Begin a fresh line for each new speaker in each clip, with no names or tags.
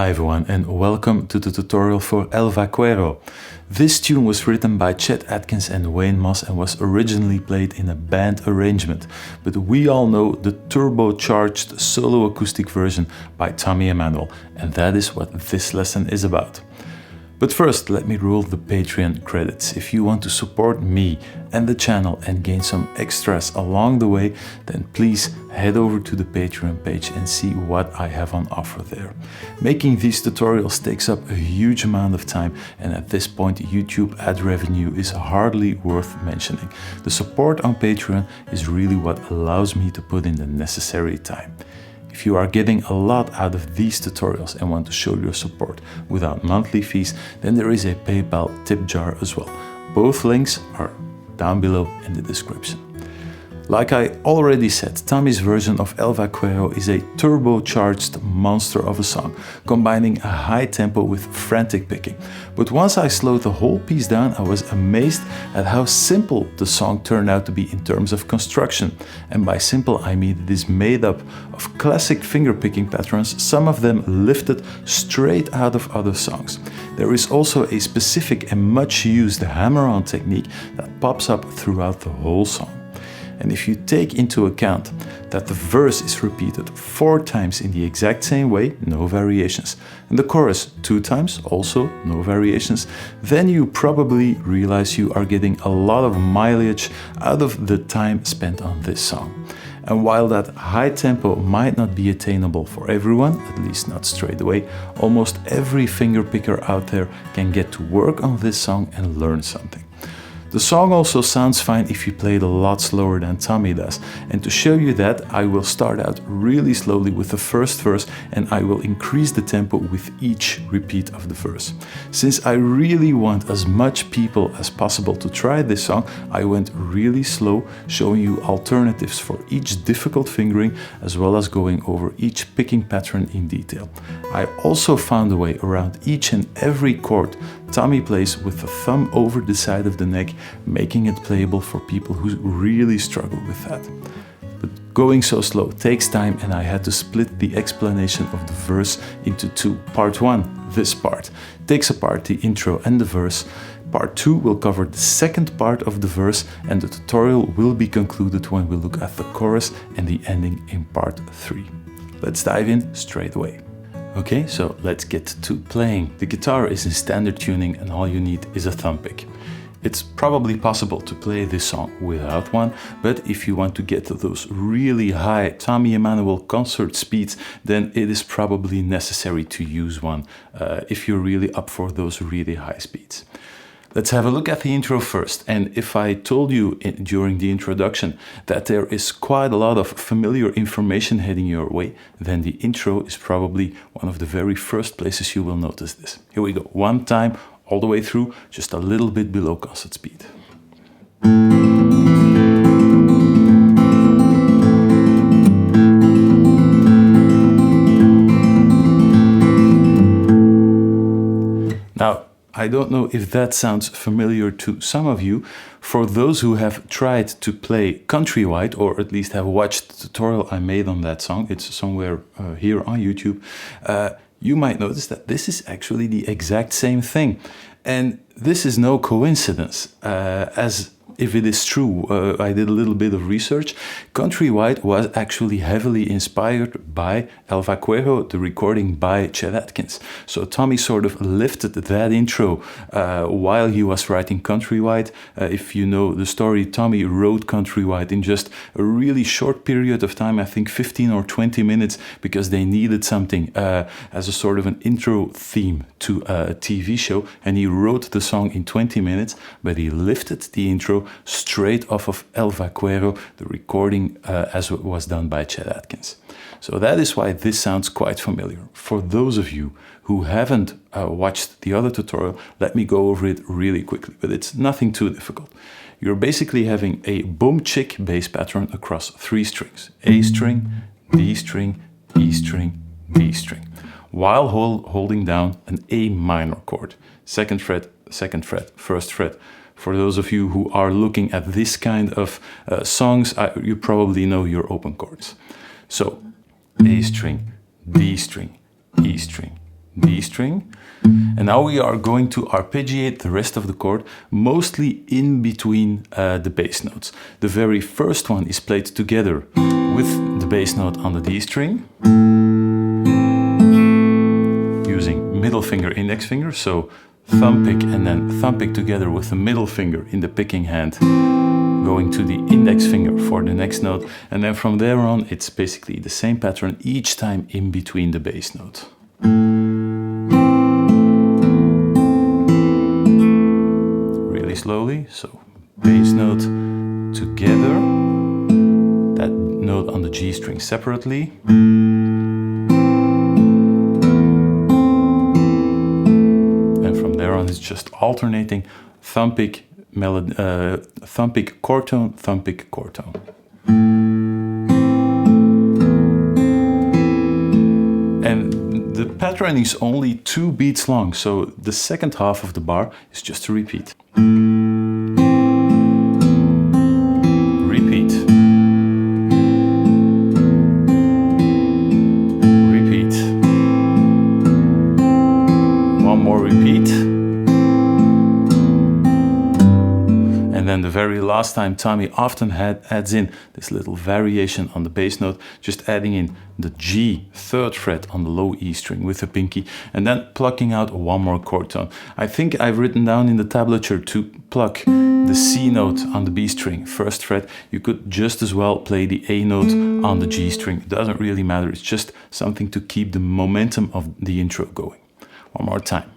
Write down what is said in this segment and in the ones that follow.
Hi everyone and welcome to the tutorial for El Vaquero. This tune was written by Chet, Atkins and Wayne Moss and was originally played in a band arrangement, but we all know the turbocharged solo acoustic version by Tommy Emmanuel, and that is what this lesson is about. But first, let me roll the Patreon credits. If you want to support me and the channel and gain some extras along the way, then please head over to the Patreon page and see what I have on offer there. Making these tutorials takes up a huge amount of time, and at this point YouTube ad revenue is hardly worth mentioning. The support on Patreon is really what allows me to put in the necessary time. If you are getting a lot out of these tutorials and want to show your support without monthly fees, then there is a PayPal tip jar as well. Both links are down below in the description. Like I already said, Tommy's version of El Vaquero is a turbocharged monster of a song, combining a high tempo with frantic picking. But once I slowed the whole piece down, I was amazed at how simple the song turned out to be in terms of construction. And by simple, I mean it is made up of classic fingerpicking patterns, some of them lifted straight out of other songs. There is also a specific and much used hammer-on technique that pops up throughout the whole song. And if you take into account that the verse is repeated 4 times in the exact same way, no variations, and the chorus 2 times, also no variations, then you probably realize you are getting a lot of mileage out of the time spent on this song. And while that high tempo might not be attainable for everyone, at least not straight away, almost every fingerpicker out there can get to work on this song and learn something. The song also sounds fine if you play it a lot slower than Tommy does, and to show you that, I will start out really slowly with the first verse and I will increase the tempo with each repeat of the verse. Since I really want as much people as possible to try this song, I went really slow, showing you alternatives for each difficult fingering as well as going over each picking pattern in detail. I also found a way around each and every chord Tommy plays with the thumb over the side of the neck, making it playable for people who really struggle with that. But going so slow takes time, and I had to split the explanation of the verse into 2. Part 1, this part, takes apart the intro and the verse. Part 2 will cover the second part of the verse, and the tutorial will be concluded when we look at the chorus and the ending in part 3. Let's dive in straight away. Okay, so let's get to playing. The guitar is in standard tuning and all you need is a thumb pick. It's probably possible to play this song without one, but if you want to get to those really high Tommy Emmanuel concert speeds, then it is probably necessary to use one if you're really up for those really high speeds. Let's have a look at the intro first, and if I told you during the introduction that there is quite a lot of familiar information heading your way, then the intro is probably one of the very first places you will notice this. Here we go, one time, all the way through, just a little bit below concert speed. Now, I don't know if that sounds familiar to some of you. For those who have tried to play countrywide, or at least have watched the tutorial I made on that song, it's somewhere here on YouTube, you might notice that this is actually the exact same thing. And this is no coincidence, as if it is true, I did a little bit of research. Countrywide was actually heavily inspired by El Vaquero, the recording by Chet Atkins. So Tommy sort of lifted that intro while he was writing Countrywide. If you know the story, Tommy wrote Countrywide in just a really short period of time, I think 15 or 20 minutes, because they needed something as a sort of an intro theme to a TV show, and he wrote the song in 20 minutes, but he lifted the intro straight off of El Vaquero, the recording as it was done by Chet Atkins. So that is why this sounds quite familiar. For those of you who haven't watched the other tutorial, let me go over it really quickly, but it's nothing too difficult. You're basically having a boom-chick bass pattern across 3 strings, A string, D string, E string, D string, while holding down an A minor chord, 2nd fret, 2nd fret, 1st fret. For those of you who are looking at this kind of songs, you probably know your open chords. So A string, D string, E string, D string. And now we are going to arpeggiate the rest of the chord, mostly in between the bass notes. The very first one is played together with the bass note on the D string, using middle finger, index finger, so thumb pick and then thumb pick together with the middle finger in the picking hand, going to the index finger for the next note, and then from there on it's basically the same pattern each time in between the bass note. Really slowly, so bass note together, that note on the G string separately, and from there on it's just alternating thumb pick, thumb pick, chord tone, thumb pick, chord tone. And the pattern is only 2 beats long, so the second half of the bar is just a repeat. Repeat. Repeat. One more repeat. And then the very last time, Tommy often adds in this little variation on the bass note, just adding in the G 3rd fret on the low E string with the pinky, and then plucking out one more chord tone. I think I've written down in the tablature to pluck the C note on the B string, 1st fret. You could just as well play the A note on the G string. It doesn't really matter. It's just something to keep the momentum of the intro going. One more time.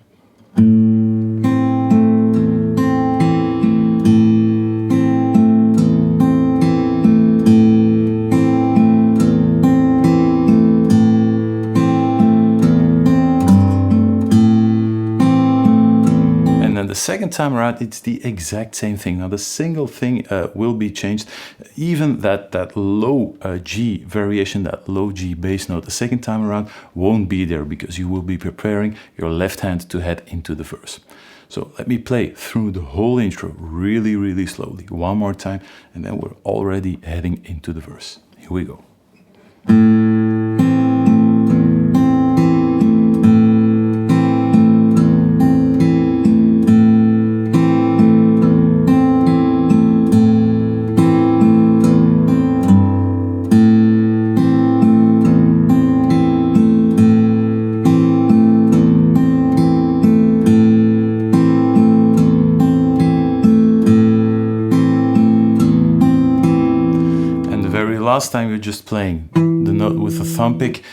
The second time around, it's the exact same thing. Now, the single thing will be changed. Even that low G variation, that low G bass note, the second time around won't be there because you will be preparing your left hand to head into the verse. So let me play through the whole intro really, really slowly. One more time, and then we're already heading into the verse. Here we go. Last time you're just playing the note with the thumb pick,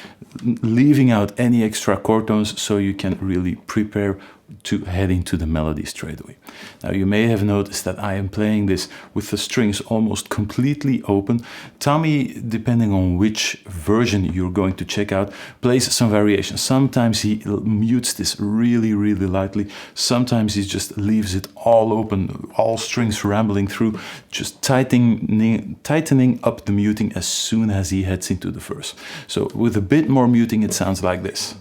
leaving out any extra chord tones so you can really prepare to head into the melody straight away. Now, you may have noticed that I am playing this with the strings almost completely open. Tommy, depending on which version you're going to check out, plays some variations. Sometimes he mutes this really, really lightly. Sometimes he just leaves it all open, all strings rambling through, just tightening up the muting as soon as he heads into the verse. So with a bit more muting, it sounds like this.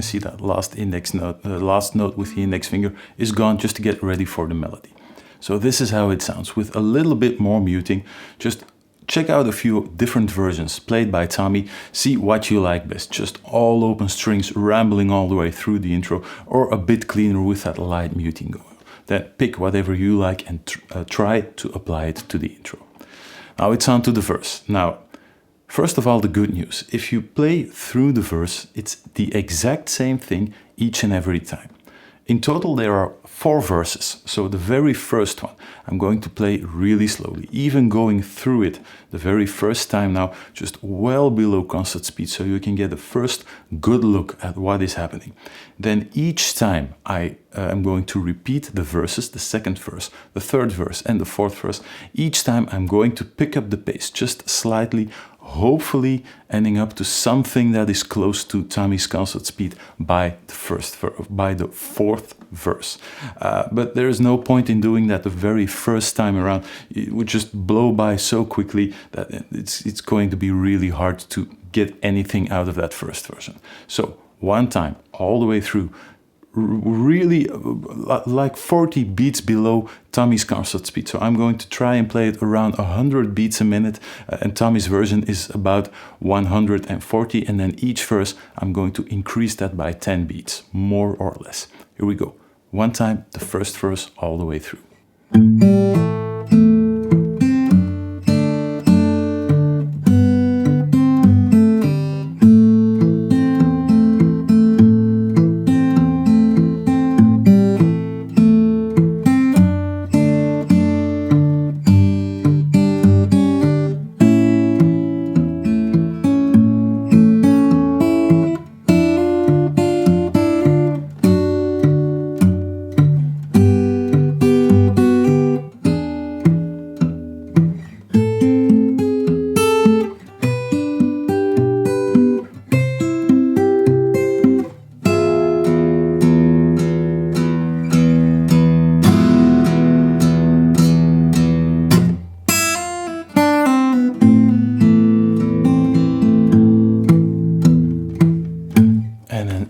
See that last index note, the last note with the index finger is gone just to get ready for the melody. So this is how it sounds with a little bit more muting. Just check out a few different versions played by Tommy, see what you like best. Just all open strings rambling all the way through the intro, or a bit cleaner with that light muting going. Then pick whatever you like and try to apply it to the intro. Now it's on to the verse. Now, first of all, the good news. If you play through the verse, it's the exact same thing each and every time. In total, there are 4 verses. So the very first one, I'm going to play really slowly, even going through it the very first time now, just well below concert speed, so you can get a first good look at what is happening. Then each time I am going to repeat the verses, the second verse, the third verse, and the fourth verse. Each time I'm going to pick up the pace just slightly, hopefully ending up to something that is close to Tommy's concert speed by the fourth verse. But there is no point in doing that the very first time around. It would just blow by so quickly that it's going to be really hard to get anything out of that first version. So one time all the way through, really like 40 beats below Tommy's concert speed. So I'm going to try and play it around 100 beats a minute, and Tommy's version is about 140, and then each verse I'm going to increase that by 10 beats, more or less. Here we go. One time, the first verse all the way through.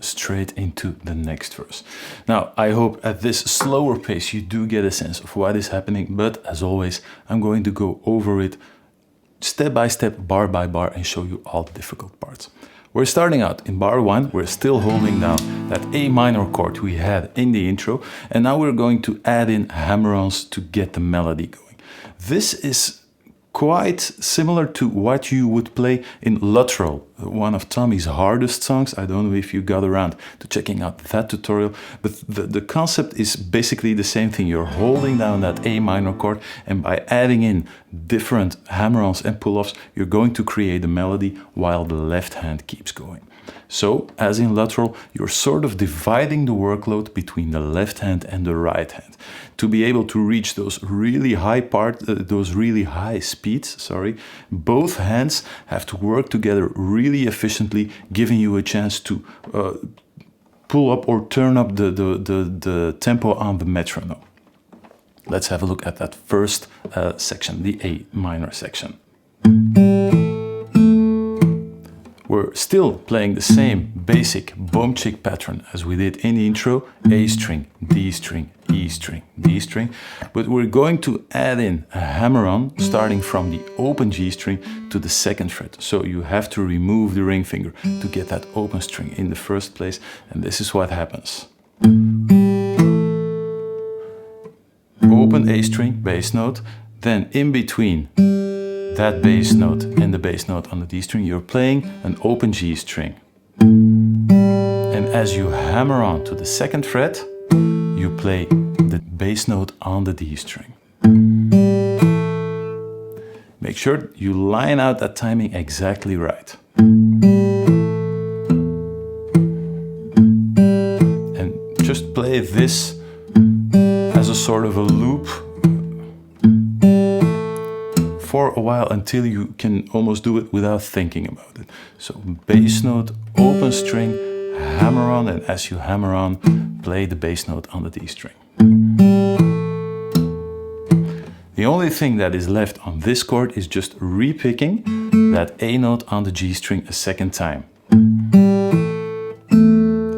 Straight into the next verse. Now, I hope at this slower pace you do get a sense of what is happening, but as always, I'm going to go over it step by step, bar by bar, and show you all the difficult parts. We're starting out in bar 1, we're still holding down that A minor chord we had in the intro, and now we're going to add in hammer-ons to get the melody going. This is quite similar to what you would play in Lateral, one of Tommy's hardest songs. I don't know if you got around to checking out that tutorial, but the concept is basically the same thing. You're holding down that A minor chord, and by adding in different hammer-ons and pull-offs, you're going to create a melody while the left hand keeps going. So, as in Lateral, you're sort of dividing the workload between the left hand and the right hand. To be able to reach those really high speeds, both hands have to work together really efficiently, giving you a chance to pull up or turn up the tempo on the metronome. Let's have a look at that first section, the A minor section. We're still playing the same basic boom-chick pattern as we did in the intro, A string, D string, E string, D string, but we're going to add in a hammer-on starting from the open G string to the second fret. So you have to remove the ring finger to get that open string in the first place, and this is what happens. Open A string, bass note, then in between that bass note and the bass note on the D string, you're playing an open G string. And as you hammer on to the second fret, you play the bass note on the D string. Make sure you line out that timing exactly right. And just play this as a sort of a loop for a while until you can almost do it without thinking about it. So bass note, open string, hammer on, and as you hammer on, play the bass note on the D string. The only thing that is left on this chord is just repicking that A note on the G string a second time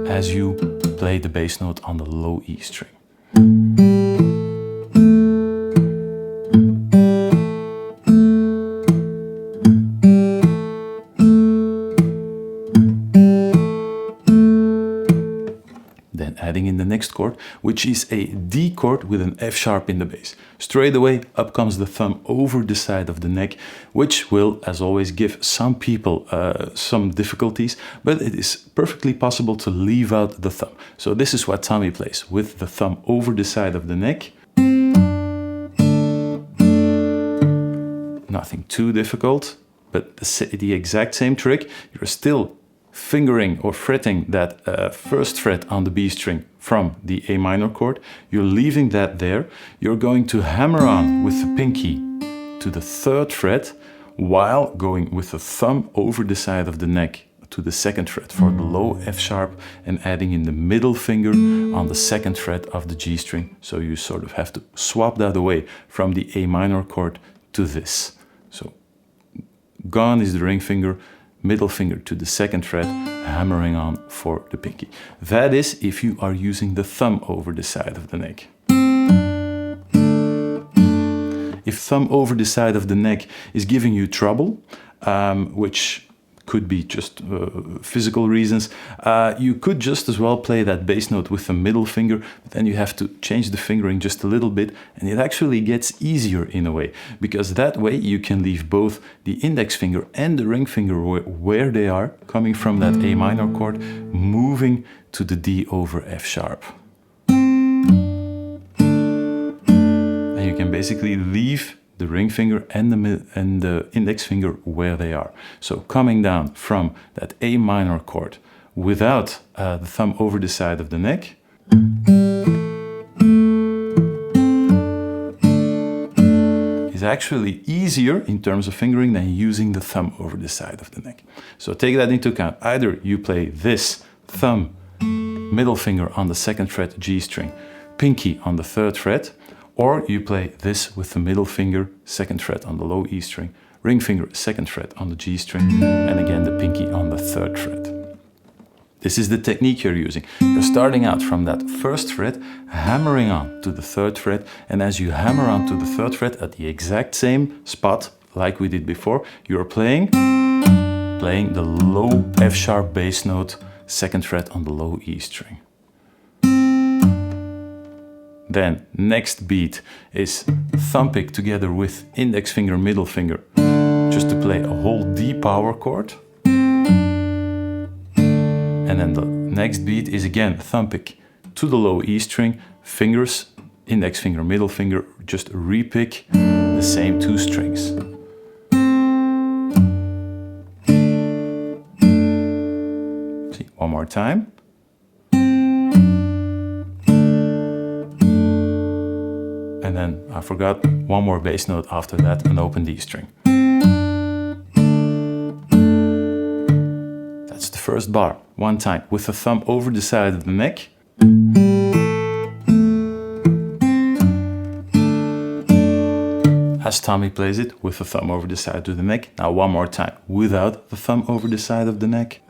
as you play the bass note on the low E string. Adding in the next chord, which is a D chord with an F sharp in the bass. Straight away, up comes the thumb over the side of the neck, which will, as always, give some people some difficulties, but it is perfectly possible to leave out the thumb. So this is what Tommy plays, with the thumb over the side of the neck. Nothing too difficult, but the exact same trick. You're still fingering or fretting that first fret on the B string from the A minor chord. You're leaving that there. You're going to hammer on with the pinky to the third fret while going with the thumb over the side of the neck to the second fret for the low F sharp and adding in the middle finger on the second fret of the G string. So you sort of have to swap that away from the A minor chord to this. So gone is the ring finger, middle finger to the second fret, hammering on for the pinky. That is if you are using the thumb over the side of the neck. If thumb over the side of the neck is giving you trouble, which could be just physical reasons, you could just as well play that bass note with the middle finger, but then you have to change the fingering just a little bit, and it actually gets easier in a way, because that way you can leave both the index finger and the ring finger where they are, coming from that A minor chord, moving to the D over F sharp. And you can basically leave the ring finger and the index finger where they are. So coming down from that A minor chord without the thumb over the side of the neck, is actually easier in terms of fingering than using the thumb over the side of the neck. So take that into account. Either you play this thumb, middle finger on the second fret G string, pinky on the third fret, or you play this with the middle finger, second fret on the low E string, ring finger, second fret on the G string, and again the pinky on the third fret. This is the technique you're using. You're starting out from that first fret, hammering on to the third fret, and as you hammer on to the third fret at the exact same spot, like we did before, you're playing the low F sharp bass note, second fret on the low E string. Then next beat is thumb pick together with index finger, middle finger, just to play a whole D power chord. And then the next beat is again thumb pick to the low E string, fingers, index finger, middle finger, just repick the same two strings. See, one more time. And then I forgot one more bass note after that, an open D string. That's the first bar, one time, with the thumb over the side of the neck. As Tommy plays it, with the thumb over the side of the neck. Now one more time, without the thumb over the side of the neck.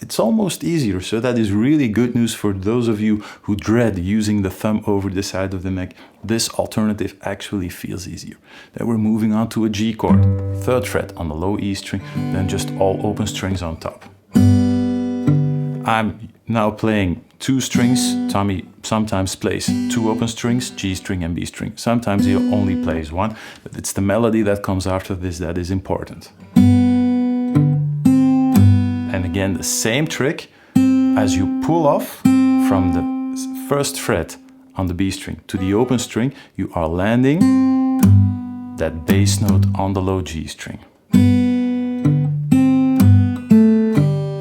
It's almost easier, so that is really good news for those of you who dread using the thumb over the side of the neck. This alternative actually feels easier. Then we're moving on to a G chord, third fret on the low E string, then just all open strings on top. I'm now playing two strings. Tommy sometimes plays two open strings, G string and B string. Sometimes he only plays one, but it's the melody that comes after this that is important. And again, the same trick, as you pull off from the first fret on the B string to the open string, you are landing that bass note on the low G string.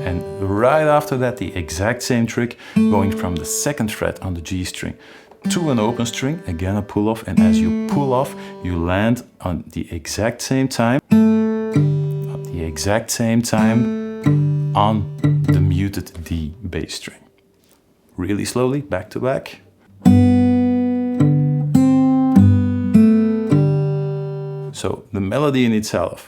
And right after that, the exact same trick, going from the second fret on the G string to an open string, again a pull off, and as you pull off, you land on the exact same time, on the muted D bass string. Really slowly, back to back. So the melody in itself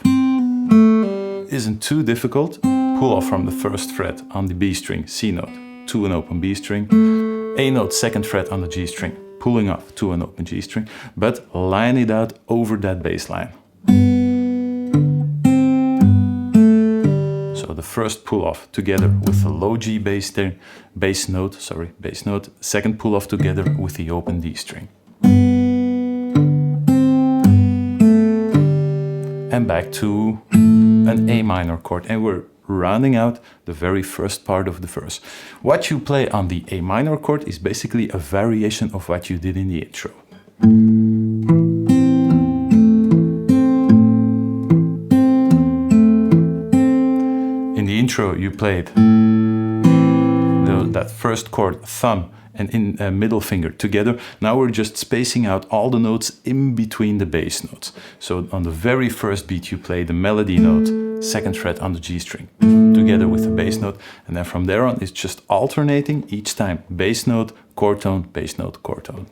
isn't too difficult. Pull off from the first fret on the B string, C note, to an open B string. A note, second fret on the G string, pulling off to an open G string, but line it out over that bass line. So the first pull off together with the low G bass note, second pull off together with the open D string. And back to an A minor chord, and we're rounding out the very first part of the verse. What you play on the A minor chord is basically a variation of what you did in the intro. In the intro you played that first chord, thumb and middle finger together. Now we're just spacing out all the notes in between the bass notes. So on the very first beat you play the melody note, second fret on the G string, together with the bass note, and then from there on it's just alternating each time bass note, chord tone, bass note, chord tone.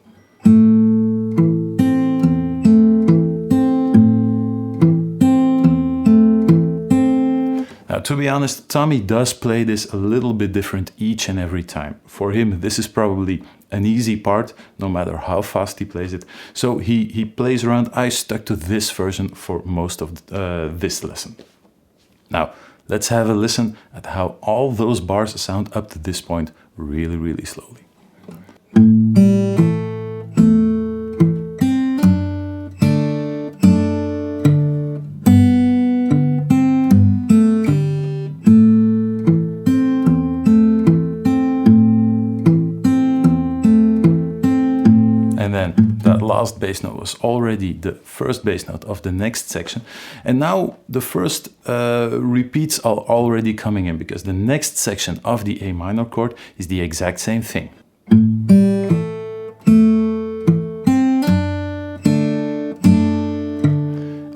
Now, to be honest, Tommy does play this a little bit different each and every time. For him, this is probably an easy part, no matter how fast he plays it. So he plays around. I stuck to this version for most of this lesson. Now, let's have a listen at how all those bars sound up to this point really, really slowly. Last bass note was already the first bass note of the next section, and now the first repeats are already coming in, because the next section of the A minor chord is the exact same thing.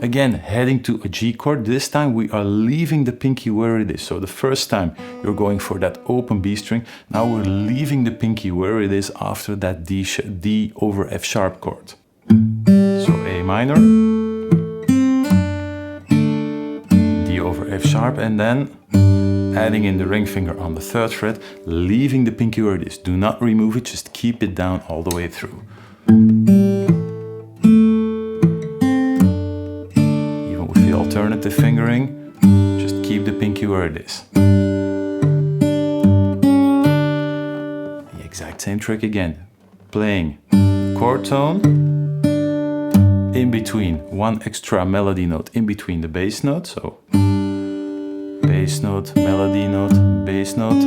Again, heading to a G chord. This time we are leaving the pinky where it is. So the first time you're going for that open B string. Now we're leaving the pinky where it is after that D over F sharp chord. So A minor, D over F sharp, and then adding in the ring finger on the third fret, leaving the pinky where it is. Do not remove it, just keep it down all the way through. Alternative fingering, just keep the pinky where it is. The exact same trick again, playing chord tone in between, one extra melody note in between the bass note, so bass note, melody note, bass note,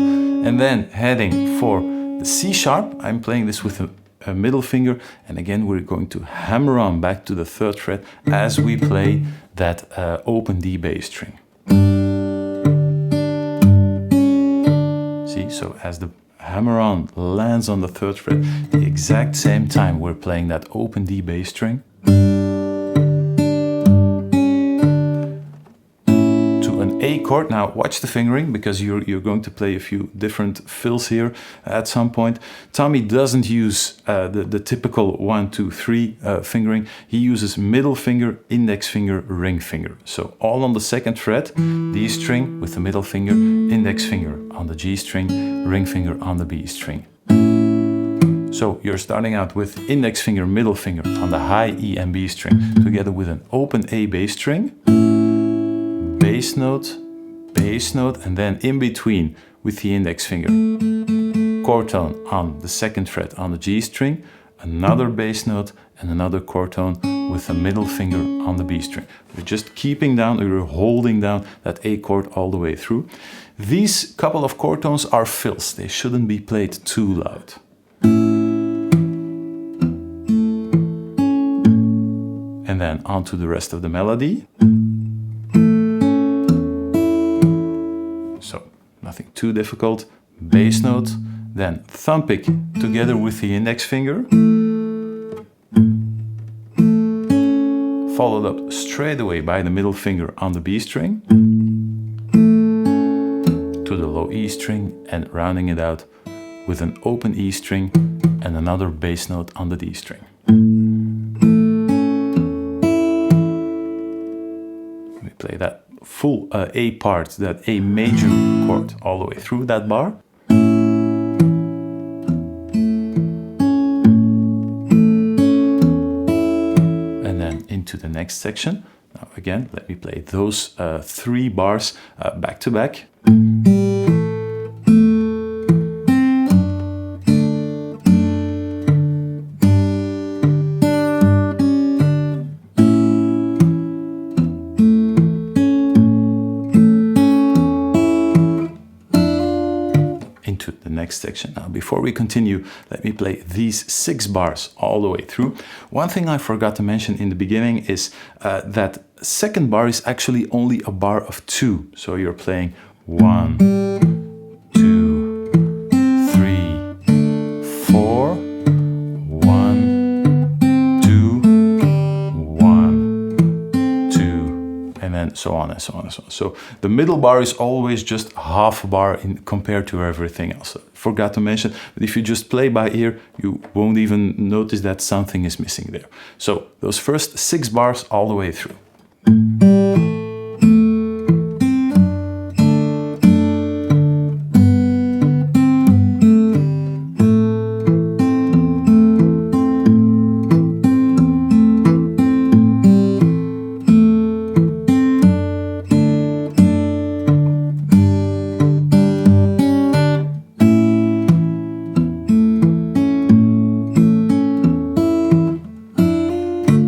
and then heading for the C sharp. I'm playing this with a middle finger, and again we're going to hammer on back to the third fret as we play that open D bass string. See, so as the hammer on lands on the third fret, the exact same time we're playing that open D bass string to an A chord. Now watch the fingering, because you're going to play a few different fills here at some point. Tommy doesn't use the typical 1, 2, 3 fingering. He uses middle finger, index finger, ring finger. So all on the second fret, D string with the middle finger, index finger on the G string, ring finger on the B string. So you're starting out with index finger, middle finger on the high E and B string, together with an open A bass string, bass note, and then in between with the index finger, chord tone on the second fret on the G string, another bass note and another chord tone with a middle finger on the B string. We're just keeping down, we're holding down that A chord all the way through. These couple of chord tones are fills, they shouldn't be played too loud. And then on to the rest of the melody. So nothing too difficult. Bass note, then thumb pick together with the index finger, followed up straight away by the middle finger on the B string, to the low E string, and rounding it out with an open E string and another bass note on the D string. We play that full A part, that A major chord, all the way through that bar. And then into the next section. Now again, let me play those 3 bars back to back. Section. Now, before we continue, let me play these 6 bars all the way through. One thing I forgot to mention in the beginning is that second bar is actually only a bar of 2. So you're playing 1, 2, 3, 4, and so on and so on and so on. So the middle bar is always just half a bar compared to everything else. Forgot to mention, but if you just play by ear, you won't even notice that something is missing there. So those first 6 bars all the way through.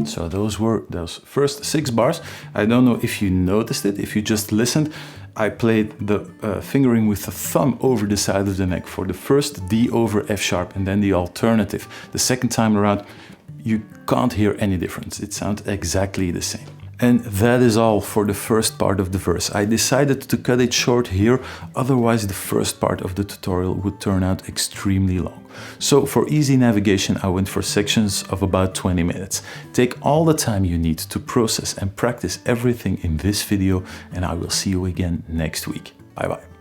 So those were those first 6 bars. I don't know if you noticed it, if you just listened. I played the fingering with the thumb over the side of the neck for the first D over F sharp and then the alternative. The second time around, you can't hear any difference. It sounds exactly the same. And that is all for the first part of the verse. I decided to cut it short here, otherwise the first part of the tutorial would turn out extremely long. So for easy navigation, I went for sections of about 20 minutes. Take all the time you need to process and practice everything in this video, and I will see you again next week. Bye bye.